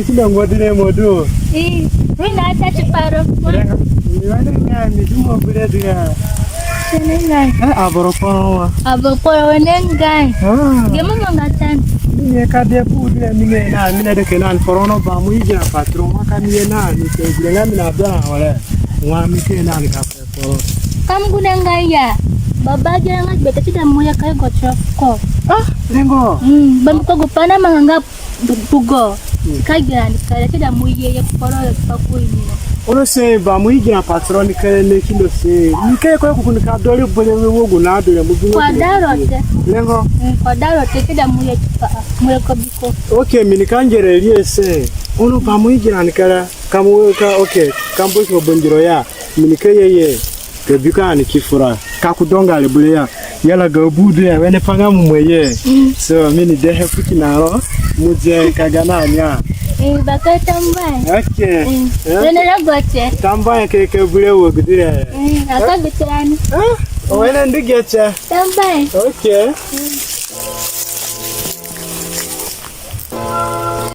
Nikida ngodile modu. Wina tatu paro. Niwane ngani dumo buledia. Ngai. Aboropo. Aboropo ngai. Gemo ngatan. Ni kade bude mine na mine de kenan forono ba mu yija patron maka mine na ni ke bulenga mina bra wala. Wa mi ke na ni ka foro. Kam guna ngai ya. Baba jangan beta tidak mau ya kayak gocok kok. Lengo. Bam ko gopana menganggap bugo. Kagian kaya tidak mau ya poro paku ini. Ono se ba mu yija patron ni ke ne kilo se. Ni ke ko ku ka dole bole wo go na do ya mu bu. Kwadarote. Lengo. Kwadarote tidak mau ya mu ko biko. Okay, mini kanjere liese. Ono ba mu yija ni kala kamu ka okay. Kambo ko bonjiro ya. Mini ke ye. Ke bika ni kifura. Kakudonga le bulia yala ga budu ya wene panga mumweye so mini dehe fuki naro muje kagana nya baka tambai okay wene ragoche tambai ke bule wo gudire aka gutirani wene ndigecha tambai okay